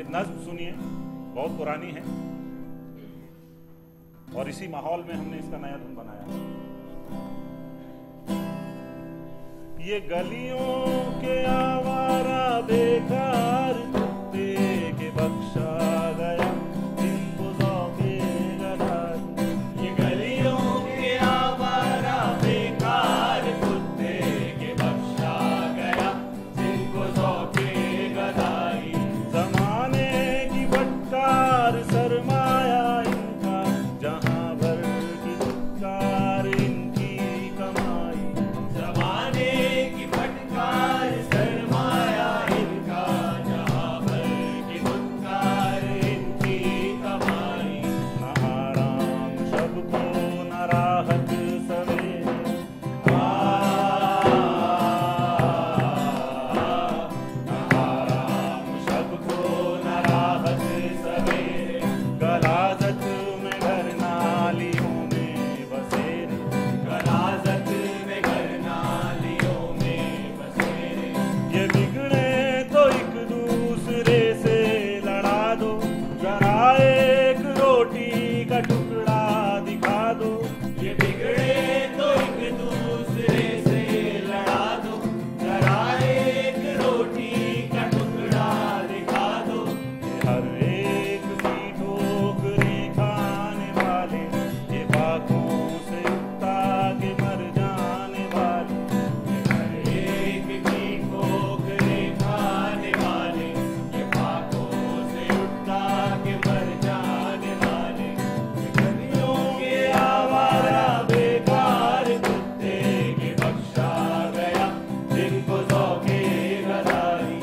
ये नज्म सुनिए, बहुत पुरानी है और इसी माहौल में हमने इसका नया धुन बनाया। ये गलियों के आवारा बेकार कुत्ते के बख्शा गया जिनको ज़ौक़े गदाई। ये गलियों के आवारा बेकार कुत्ते के बख्शा गया जिनको ज़ौक़े गदाई। ज़माने की बट्टार सरमाया इनका, जहां भर की फटकार इनकी कमाई। ज़माने की फटकार सरमाया इनका, जहां भर की फटकार इनकी कमाई। न आराम शब को न राहत सवेरे, न आराम शब को न राहत सवेरे। गलाजत में घर नालियों में बसेरे, गलाजत में घर नालियों में बसेरे। ये बिगड़े तो एक दूसरे से लड़ा दो, जरा एक रोटी का टुकड़ा दिखा दो। ये बिगड़े तो एक दूसरे से लड़ा दो, जरा एक रोटी का टुकड़ा दिखा दो। ये हर एक की ठोकरें खाने वाले, ये बातों से उगता के मर जाने वाले। ये हर एक की ठोकरें खाने वाले, ये बातों से उठता के मर जाने वाले। ये गलियों के आवारा बेकार कुत्ते के बख्शा गया जिनको ज़ौक़े गदाई।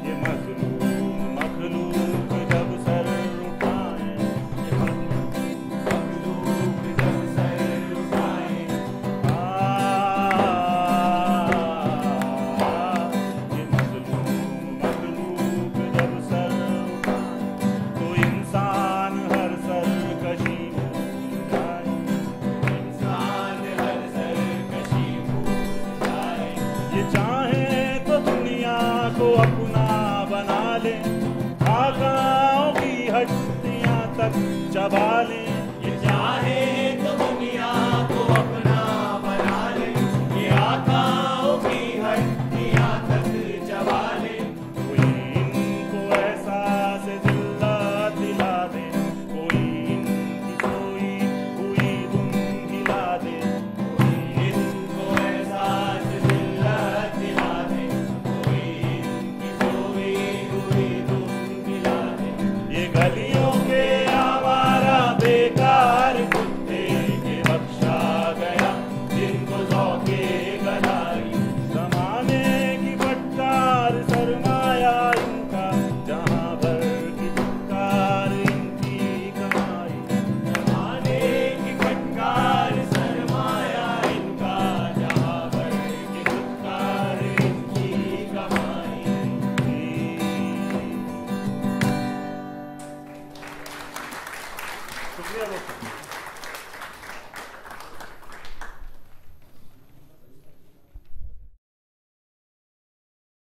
ये मज़लूम मखलूक जब सर उठाएं, ये मखलूक जब सर उठाएं। ये मज़लूम मखलूक जब सर उठाएं, तो इंसान हर सरकशी भूल जाए। इंसान हर सरकशी भूल जाए। ये चाहे तो दुनिया को अपना बना ले, आकाओं की हड्डियां तक चबा ले।